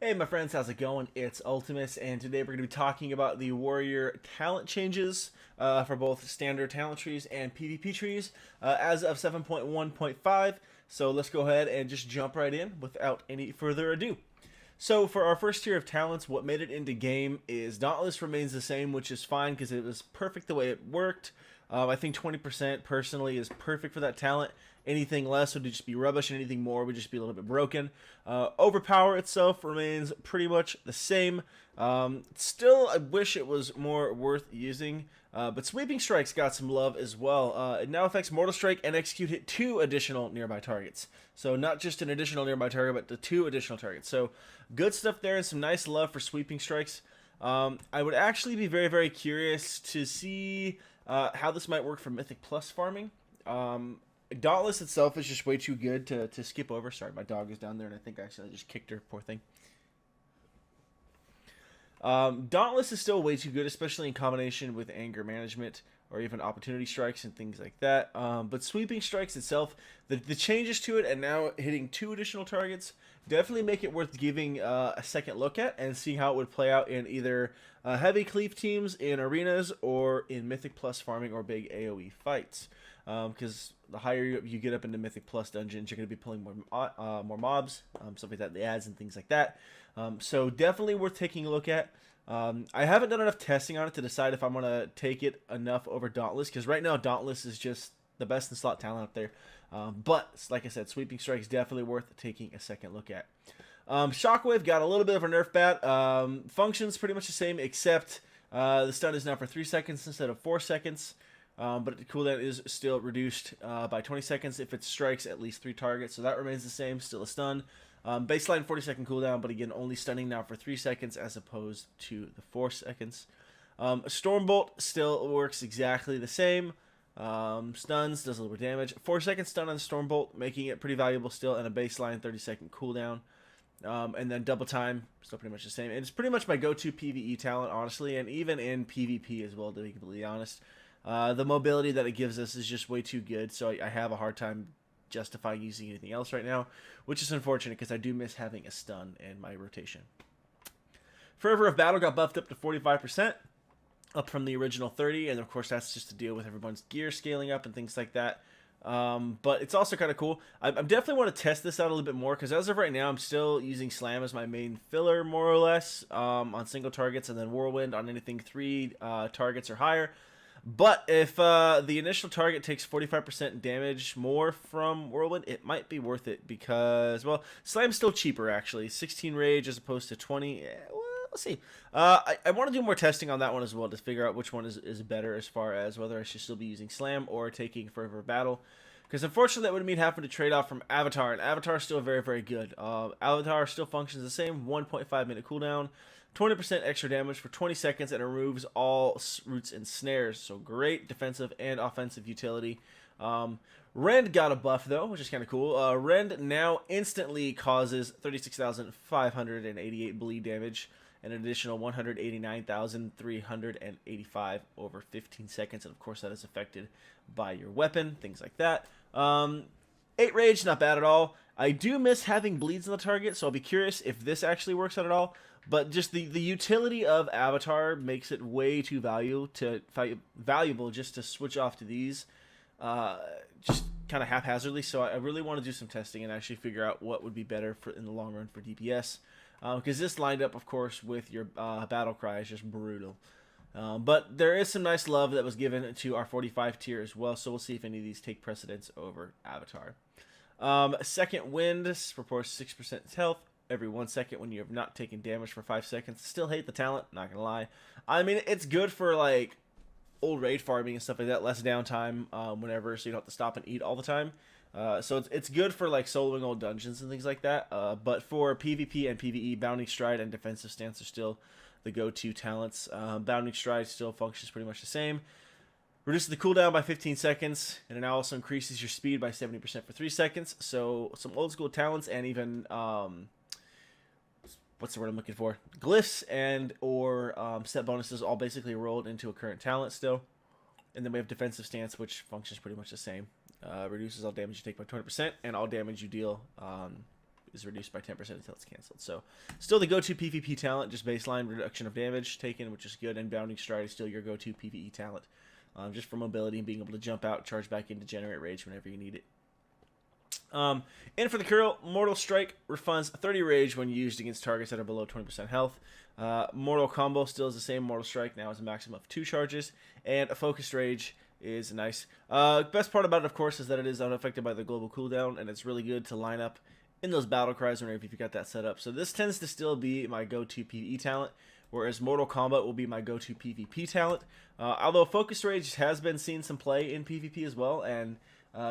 Hey my friends, how's it going? It's Ultimus, and today we're going to be talking about the Warrior talent changes for both standard talent trees and PvP trees as of 7.1.5. So let's go ahead and just jump right in without any further ado. So for our first tier of talents, what made it into game is Dauntless remains the same, which is fine because it was perfect the way it worked. I think 20% personally is perfect for that talent. Anything less would just be rubbish, and anything more would just be a little bit broken. Overpower itself remains pretty much the same. Still, I wish it was more worth using. But Sweeping Strike's got some love as well. It now affects Mortal Strike and Execute hit 2 additional nearby targets. So not just an additional nearby target, but the 2 additional targets. So good stuff there, and some nice love for Sweeping Strikes. I would actually be very, very curious to see how this might work for Mythic Plus farming. Dauntless itself is just way too good to skip over. Sorry, my dog is down there, and I think I accidentally just kicked her. Poor thing. Dauntless is still way too good, especially in combination with anger management or even opportunity strikes and things like that. But sweeping strikes itself, the changes to it and now hitting 2 additional targets definitely make it worth giving a second look at and see how it would play out in either heavy cleave teams, in arenas, or in Mythic Plus farming or big AoE fights. Because the higher you get up into Mythic Plus dungeons, you're going to be pulling more mobs, stuff like that, the ads and things like that. So definitely worth taking a look at. I haven't done enough testing on it to decide if I'm going to take it enough over Dauntless, because right now Dauntless is just the best in slot talent up there. But like I said, Sweeping Strike is definitely worth taking a second look at. Shockwave got a little bit of a nerf bat. Functions pretty much the same, except the stun is now for 3 seconds instead of 4 seconds. But the cooldown is still reduced by 20 seconds if it strikes at least 3 targets. So that remains the same, still a stun. Baseline 40-second cooldown, but again, only stunning now for 3 seconds as opposed to the 4 seconds. Stormbolt still works exactly the same. Stuns, does a little bit of damage. 4-second stun on Stormbolt, making it pretty valuable still, and a baseline 30-second cooldown. And then double time, still pretty much the same. And it's pretty much my go-to PvE talent, honestly, and even in PvP as well, to be completely honest. The mobility that it gives us is just way too good, so I have a hard time justifying using anything else right now, which is unfortunate because I do miss having a stun in my rotation. Fervor of Battle got buffed up to 45%, up from the original 30, and of course that's just to deal with everyone's gear scaling up and things like that. But it's also kind of cool. I definitely want to test this out a little bit more, because as of right now I'm still using Slam as my main filler, more or less, on single targets, and then Whirlwind on anything 3 targets or higher. But if the initial target takes 45% damage more from Whirlwind, it might be worth it because, well, Slam's still cheaper, actually. 16 Rage as opposed to 20. Well, let's see. I want to do more testing on that one as well to figure out which one is better as far as whether I should still be using Slam or taking Fervor Battle. Because unfortunately that would mean having to trade off from Avatar, and Avatar is still very, very good. Avatar still functions the same, 1.5 minute cooldown. 20% extra damage for 20 seconds, and it removes all roots and snares. So great defensive and offensive utility. Rend got a buff though, which is kind of cool. Rend now instantly causes 36,588 bleed damage and an additional 189,385 over 15 seconds. And of course that is affected by your weapon, things like that. 8 Rage, not bad at all. I do miss having bleeds on the target, so I'll be curious if this actually works out at all. But just the utility of Avatar makes it way too valuable just to switch off to these, just kind of haphazardly. So I really want to do some testing and actually figure out what would be better for in the long run for DPS. Because this lined up, of course, with your Battle Cry is just brutal. But there is some nice love that was given to our 45 tier as well, so we'll see if any of these take precedence over Avatar. Second Wind reports 6% health every 1 second when you have not taken damage for 5 seconds. Still hate the talent, not gonna lie. I mean, it's good for like old raid farming and stuff like that, less downtime whenever, so you don't have to stop and eat all the time. So it's good for like soloing old dungeons and things like that. But for PvP and PvE, Bounding Stride and Defensive Stance are still the go-to talents. Bounding Stride still functions pretty much the same. Reduces the cooldown by 15 seconds, and it now also increases your speed by 70% for 3 seconds. So some old school talents, and even what's the word I'm looking for? Glyphs and or set bonuses all basically rolled into a current talent still. And then we have Defensive Stance, which functions pretty much the same. Reduces all damage you take by 20%, and all damage you deal is reduced by 10% until it's canceled. So still the go-to PvP talent, just baseline reduction of damage taken, which is good, and Bounding Stride is still your go-to PvE talent, just for mobility and being able to jump out, charge back in to generate rage whenever you need it. And for the curl, Mortal Strike refunds 30 rage when used against targets that are below 20% health. Mortal Combo still is the same. Mortal Strike now is a maximum of 2 charges, and a Focused Rage is nice. Best part about it, of course, is that it is unaffected by the global cooldown, and it's really good to line up in those battle cries whenever you've got that set up. So this tends to still be my go-to PvE talent, whereas Mortal Kombat will be my go-to PvP talent. Although Focused Rage has been seeing some play in PvP as well, and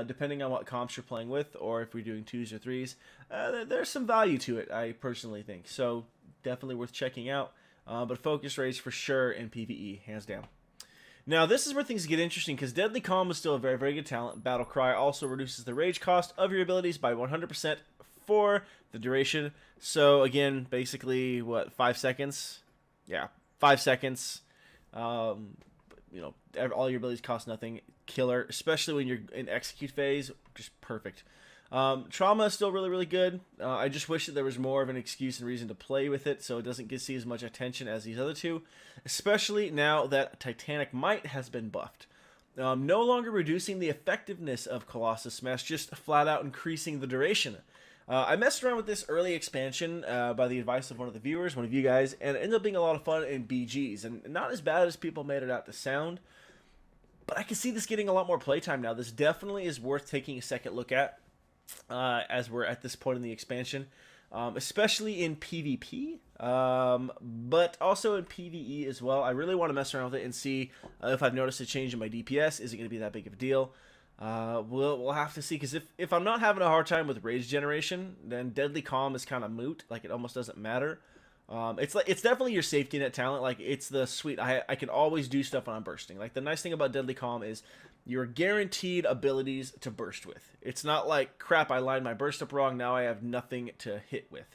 depending on what comps you're playing with, or if we're doing 2s or 3s, there's some value to it, I personally think. So definitely worth checking out. But Focused Rage for sure in PvE, hands down. Now, this is where things get interesting, because Deadly Calm is still a very, very good talent. Battle Cry also reduces the rage cost of your abilities by 100% for the duration. So, again, basically, what, 5 seconds? Yeah, 5 seconds. You know, all your abilities cost nothing. Killer, especially when you're in execute phase, just perfect. Trauma is still really, really good. I just wish that there was more of an excuse and reason to play with it, so it doesn't see as much attention as these other two, especially now that Titanic Might has been buffed. No longer reducing the effectiveness of Colossus Smash, just flat out increasing the duration. I messed around with this early expansion by the advice of one of the viewers, one of you guys, and it ended up being a lot of fun in BGs, and not as bad as people made it out to sound. But I can see this getting a lot more playtime now. This definitely is worth taking a second look at as we're at this point in the expansion, especially in PvP, but also in PvE as well. I really want to mess around with it and see if I've noticed a change in my DPS. Is it going to be that big of a deal? We'll have to see, because if I'm not having a hard time with rage generation, then Deadly Calm is kind of moot. Like, it almost doesn't matter. It's definitely your safety net talent. Like, it's the sweet, I can always do stuff when I'm bursting. Like, the nice thing about Deadly Calm is you're guaranteed abilities to burst with. It's not like, crap, I lined my burst up wrong, now I have nothing to hit with.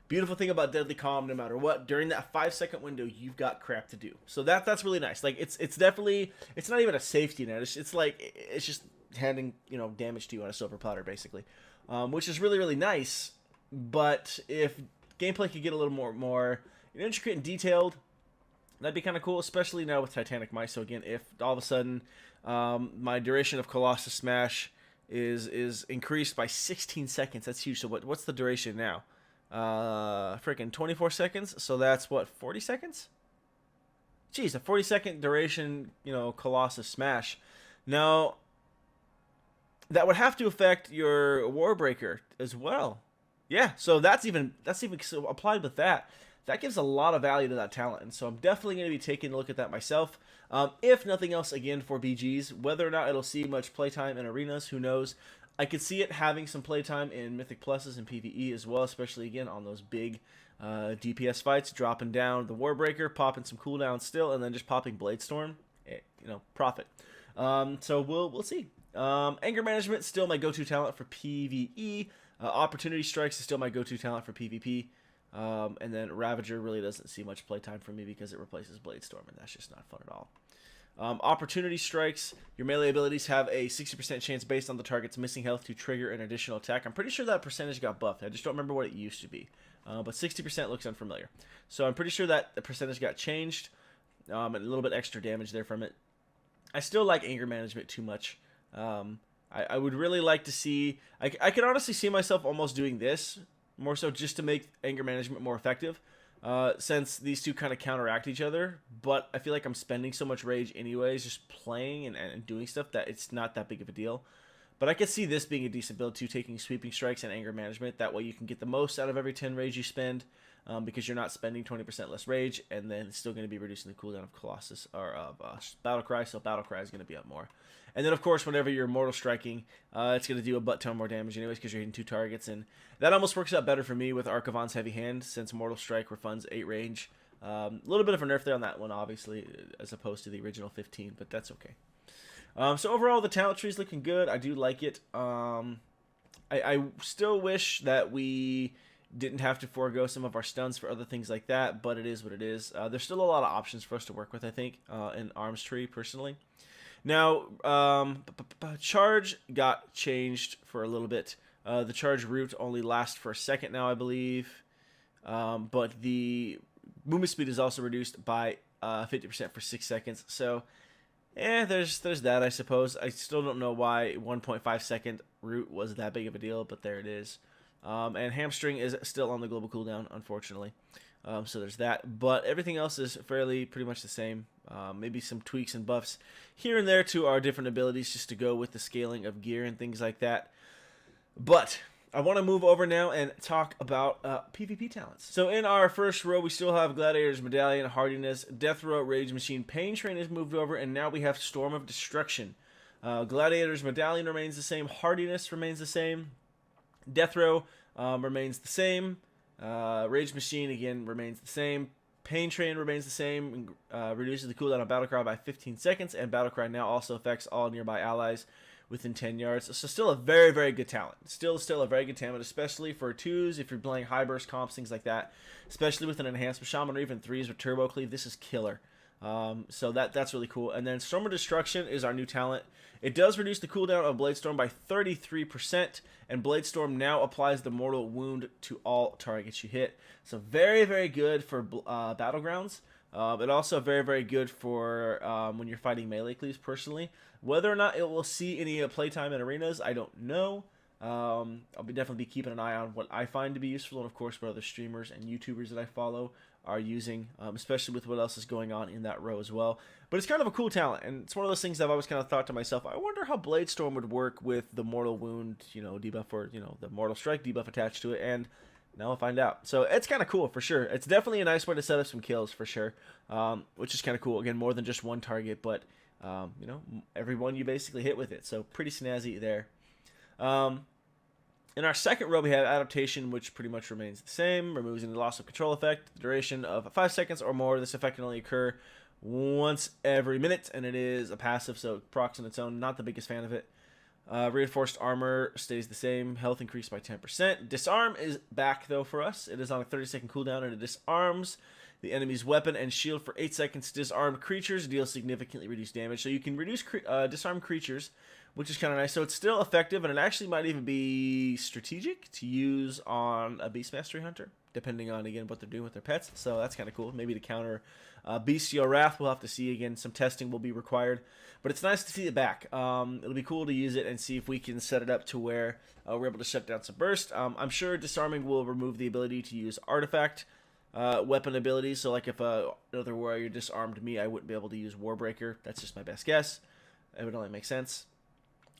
Beautiful thing about Deadly Calm, no matter what, during that 5-second window, you've got crap to do. So that's really nice. Like, it's definitely, it's not even a safety net. It's like, it's just handing, you know, damage to you on a silver platter, basically. Which is really, really nice. But if gameplay could get a little more intricate and detailed, that'd be kind of cool, especially now with Titanic Might. So again, if all of a sudden my duration of Colossus Smash is increased by 16 seconds, that's huge. So what's the duration now? Freaking 24 seconds. So that's what, 40 seconds? Jeez, a 40-second duration, you know, Colossus Smash. Now, that would have to affect your Warbreaker as well. Yeah, so that's even so applied with that. That gives a lot of value to that talent, and so I'm definitely going to be taking a look at that myself. If nothing else, again, for BGs, whether or not it'll see much playtime in arenas, who knows. I could see it having some playtime in Mythic Pluses and PvE as well, especially, again, on those big DPS fights, dropping down the Warbreaker, popping some cooldowns still, and then just popping Bladestorm. You know, profit. So we'll see. Anger Management, still my go-to talent for PvE. Opportunity Strikes is still my go-to talent for PvP. And then Ravager really doesn't see much playtime for me because it replaces Bladestorm, and that's just not fun at all. Opportunity Strikes, your melee abilities have a 60% chance based on the target's missing health to trigger an additional attack. I'm pretty sure that percentage got buffed. I just don't remember what it used to be. But 60% looks unfamiliar. So I'm pretty sure that the percentage got changed. And a little bit extra damage there from it. I still like Anger Management too much. I would really like to see... I could honestly see myself almost doing this, more so just to make Anger Management more effective, since these two kind of counteract each other, but I feel like I'm spending so much rage anyways, just playing and doing stuff, that it's not that big of a deal. But I could see this being a decent build too, taking Sweeping Strikes and Anger Management. That way you can get the most out of every 10 rage you spend, because you're not spending 20% less rage, and then it's still going to be reducing the cooldown of Colossus, or of Battle Cry, so Battle Cry is going to be up more. And then, of course, whenever you're Mortal Striking, it's going to do a butt-ton more damage anyways because you're hitting 2 targets. And that almost works out better for me with Archivon's Heavy Hand, since Mortal Strike refunds 8 range. A little bit of a nerf there on that one, obviously, as opposed to the original 15, but that's okay. So overall, the talent tree is looking good. I do like it. I still wish that we didn't have to forego some of our stuns for other things like that, but it is what it is. There's still a lot of options for us to work with, I think, in Arms Tree, personally. Now, Charge got changed for a little bit. The charge root only lasts for a second now, I believe. But the movement speed is also reduced by 50% for 6 seconds. So, there's that, I suppose. I still don't know why 1.5 second root was that big of a deal, but there it is. And hamstring is still on the global cooldown, unfortunately. So there's that. But everything else is pretty much the same. Maybe some tweaks and buffs here and there to our different abilities just to go with the scaling of gear and things like that. But I want to move over now and talk about PvP talents. So in our first row, we still have Gladiator's Medallion, Hardiness, Death Row, Rage Machine, Pain Train is moved over, and now we have Storm of Destruction. Gladiator's Medallion remains the same, Hardiness remains the same, Death Row remains the same, Rage Machine again remains the same, Pain Train remains the same, reduces the cooldown of Battlecry by 15 seconds, and Battlecry now also affects all nearby allies within 10 yards. So still a very, very good talent. Still a very good talent, especially for 2s, if you're playing high burst comps, things like that. Especially with an enhancement shaman or even 3s with turbo cleave, this is killer. So that's really cool. And then Storm of Destruction is our new talent. It does reduce the cooldown of Bladestorm by 33%, and Bladestorm now applies the mortal wound to all targets you hit. So very, very good for Battlegrounds. It also very, very good for when you're fighting melee cleaves personally. Whether or not it will see any playtime in arenas, I don't know. I'll definitely be keeping an eye on what I find to be useful, and of course what other streamers and YouTubers that I follow are using, especially with what else is going on in that row as well. But it's kind of a cool talent, and it's one of those things I've always kind of thought to myself, I wonder how Bladestorm would work with the Mortal Wound, debuff, or, the Mortal Strike debuff attached to it, and now we'll find out. So it's kind of cool for sure. It's definitely a nice way to set up some kills for sure, which is kind of cool. Again, more than just one target, but everyone you basically hit with it. So pretty snazzy there. In our second row, we have Adaptation, which pretty much remains the same, removes any loss of control effect, the duration of 5 seconds or more. This effect can only occur once every minute, and it is a passive, so it procs on its own. Not the biggest fan of it. Reinforced armor stays the same, health increased by 10%. Disarm is back though for us. It is on a 30-second cooldown, and it disarms the enemy's weapon and shield for 8 seconds. Disarmed creatures deal significantly reduced damage, so you can reduce disarmed creatures, which is kind of nice. So it's still effective, and it actually might even be strategic to use on a Beast Mastery Hunter, depending on, again, what they're doing with their pets. So that's kind of cool. Maybe to counter Bestial Wrath, we'll have to see. Again, some testing will be required, but it's nice to see it back. It'll be cool to use it and see if we can set it up to where we're able to shut down some burst. I'm sure disarming will remove the ability to use artifact weapon abilities. So like if another warrior disarmed me, I wouldn't be able to use Warbreaker. That's just my best guess. It would only make sense.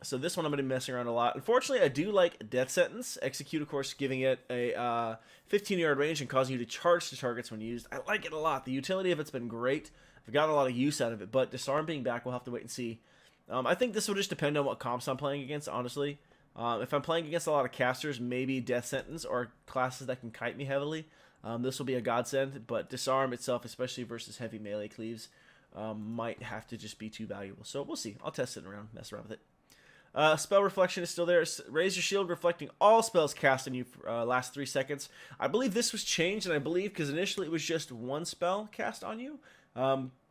So this one I'm going to be messing around a lot. Unfortunately, I do like Death Sentence. Execute, of course, giving it a 15-yard range and causing you to charge to targets when used. I like it a lot. The utility of it's been great. I've got a lot of use out of it, but Disarm being back, we'll have to wait and see. I think this will just depend on what comps I'm playing against, honestly. If I'm playing against a lot of casters, maybe Death Sentence or classes that can kite me heavily, this will be a godsend, but Disarm itself, especially versus heavy melee cleaves, might have to just be too valuable. So we'll see. I'll test it around, mess around with it. Spell Reflection is still there. Raise your shield, reflecting all spells cast on you for last 3 seconds. I believe this was changed, and I believe because initially it was just one spell cast on you.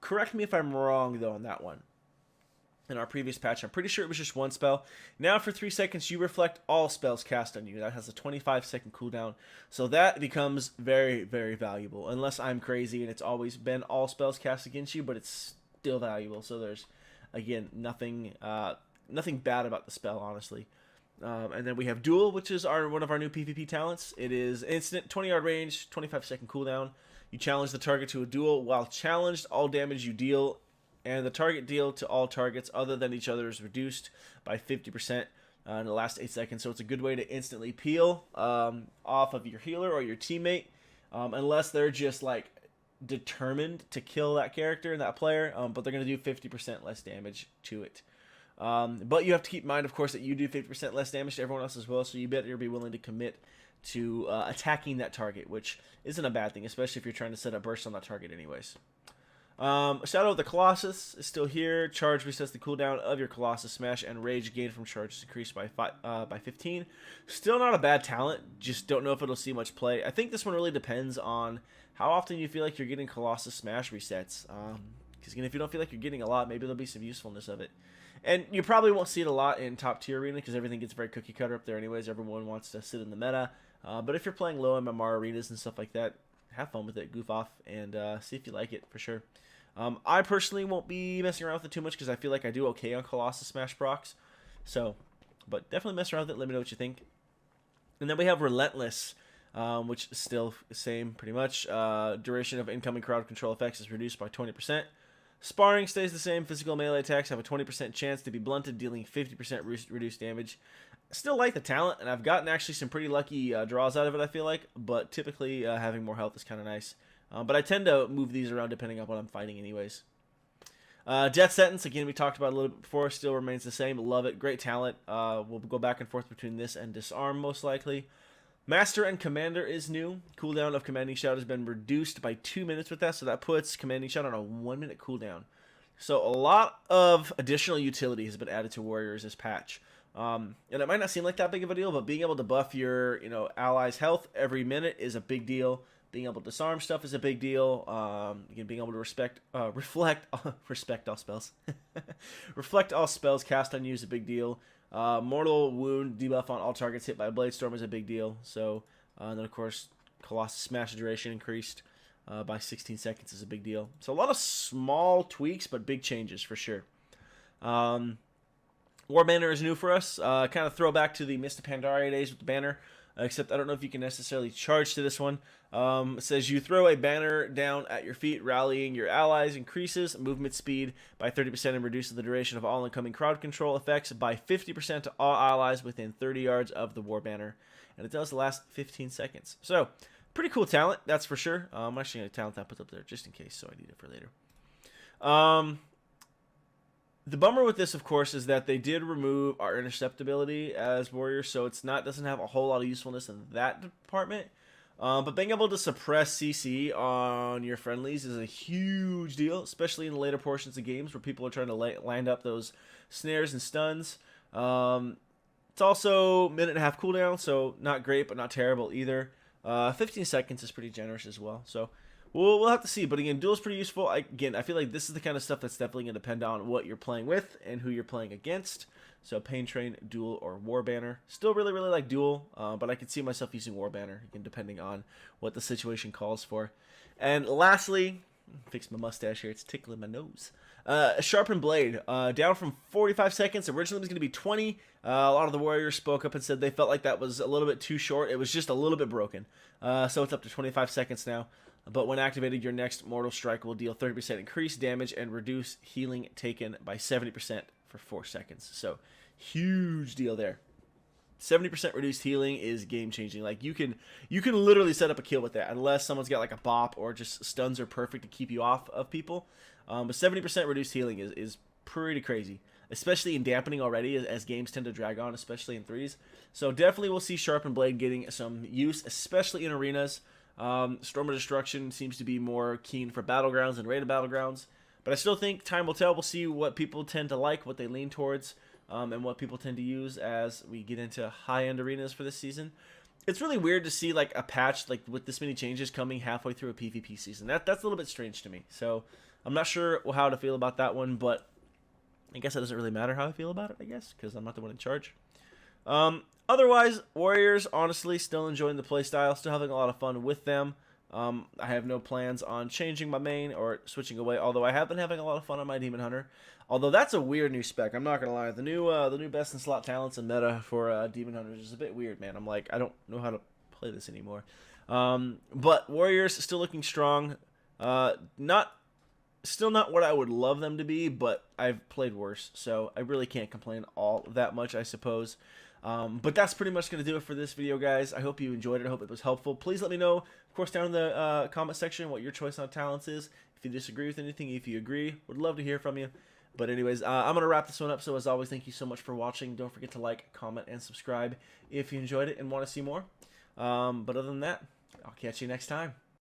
Correct me if I'm wrong, though, on that one. In our previous patch, I'm pretty sure it was just one spell. Now for 3 seconds, you reflect all spells cast on you. That has a 25-second cooldown. So that becomes very, very valuable. Unless I'm crazy and it's always been all spells cast against you, but it's still valuable. So there's, again, nothing bad about the spell, honestly. And then we have Duel, which is one of our new PvP talents. It is instant, 20-yard range, 25-second cooldown. You challenge the target to a duel. While challenged, all damage you deal and the target deal to all targets other than each other is reduced by 50% in the last 8 seconds. So it's a good way to instantly peel off of your healer or your teammate, unless they're just like determined to kill that character and that player, but they're going to do 50% less damage to it. But you have to keep in mind, of course, that you do 50% less damage to everyone else as well, so you better be willing to commit to attacking that target, which isn't a bad thing, especially if you're trying to set up burst on that target anyways. Shadow of the Colossus is still here. Charge resets the cooldown of your Colossus Smash, and Rage gain from charge is increased by 15. Still not a bad talent, just don't know if it'll see much play. I think this one really depends on how often you feel like you're getting Colossus Smash resets. Because again, if you don't feel like you're getting a lot, maybe there'll be some usefulness of it. And you probably won't see it a lot in top tier arena because everything gets very cookie cutter up there anyways. Everyone wants to sit in the meta. But if you're playing low MMR arenas and stuff like that, have fun with it, goof off, and see if you like it for sure. I personally won't be messing around with it too much because I feel like I do okay on Colossus Smash procs. So, but definitely mess around with it. Let me know what you think. And then we have Relentless, which is still the same pretty much. Duration of incoming crowd control effects is reduced by 20%. Sparring stays the same. Physical melee attacks have a 20% chance to be blunted, dealing 50% reduced damage. Still like the talent, and I've gotten actually some pretty lucky draws out of it, I feel like. But typically, having more health is kind of nice. But I tend to move these around depending on what I'm fighting anyways. Death Sentence, again, we talked about a little bit before, still remains the same. Love it. Great talent. We'll go back and forth between this and Disarm, most likely. Master and Commander is new. Cooldown of Commanding Shout has been reduced by 2 minutes with that, so that puts Commanding Shout on a 1 minute cooldown. So a lot of additional utility has been added to Warriors this patch. And it might not seem like that big of a deal, but being able to buff your allies' health every minute is a big deal. Being able to disarm stuff is a big deal. Again, being able to reflect all spells. Reflect all spells cast on you is a big deal. Mortal Wound debuff on all targets hit by a Blade Storm is a big deal. So, and then of course, Colossus Smash duration increased by 16 seconds is a big deal. So a lot of small tweaks, but big changes for sure. War Banner is new for us. Kind of throwback to the Mist of Pandaria days with the banner. Except I don't know if you can necessarily charge to this one. It says you throw a banner down at your feet, rallying your allies increases movement speed by 30% and reduces the duration of all incoming crowd control effects by 50% to all allies within 30 yards of the war banner. And it does last 15 seconds. So, pretty cool talent, that's for sure. I'm actually going to talent that put up there just in case, so I need it for later. The bummer with this, of course, is that they did remove our intercept ability as warriors, so it's doesn't have a whole lot of usefulness in that department. But being able to suppress CC on your friendlies is a huge deal, especially in the later portions of games where people are trying to land up those snares and stuns. It's also minute and a half cooldown, so not great, but not terrible either. 15 seconds is pretty generous as well, so we'll have to see. But again, duel is pretty useful. I feel like this is the kind of stuff that's definitely going to depend on what you're playing with and who you're playing against. So Pain Train, Duel, or War Banner. Still really, really like Duel, but I could see myself using War Banner, again, depending on what the situation calls for. And lastly, fix my mustache here. It's tickling my nose. Sharpened Blade, down from 45 seconds. Originally it was going to be 20. A lot of the Warriors spoke up and said they felt like that was a little bit too short. It was just a little bit broken. So it's up to 25 seconds now. But when activated, your next Mortal Strike will deal 30% increased damage and reduce healing taken by 70% for 4 seconds. So, huge deal there. 70% reduced healing is game-changing. Like, you can literally set up a kill with that, unless someone's got, like, a bop or just stuns are perfect to keep you off of people. But 70% reduced healing is pretty crazy, especially in dampening already, as games tend to drag on, especially in threes. So, definitely we'll see Sharpened Blade getting some use, especially in arenas. Storm of Destruction seems to be more keen for Battlegrounds and Rated Battlegrounds. But I still think time will tell. We'll see what people tend to like, what they lean towards, and what people tend to use as we get into high-end arenas for this season. It's really weird to see like a patch like with this many changes coming halfway through a PvP season. That's a little bit strange to me. So I'm not sure how to feel about that one, but I guess it doesn't really matter how I feel about it, I guess, because I'm not the one in charge. Otherwise, Warriors, honestly, still enjoying the playstyle, still having a lot of fun with them. I have no plans on changing my main or switching away, although I have been having a lot of fun on my Demon Hunter. Although that's a weird new spec, I'm not gonna lie. The new best in slot talents and meta for Demon Hunters is a bit weird, man. I'm like, I don't know how to play this anymore. But Warriors still looking strong. Still not what I would love them to be, but I've played worse, so I really can't complain all that much, I suppose. But that's pretty much going to do it for this video, guys. I hope you enjoyed it. I hope it was helpful. Please let me know, of course, down in the comment section what your choice on talents is. If you disagree with anything, if you agree, would love to hear from you. But anyways, I'm going to wrap this one up. So as always, thank you so much for watching. Don't forget to like, comment, and subscribe if you enjoyed it and want to see more. But other than that, I'll catch you next time.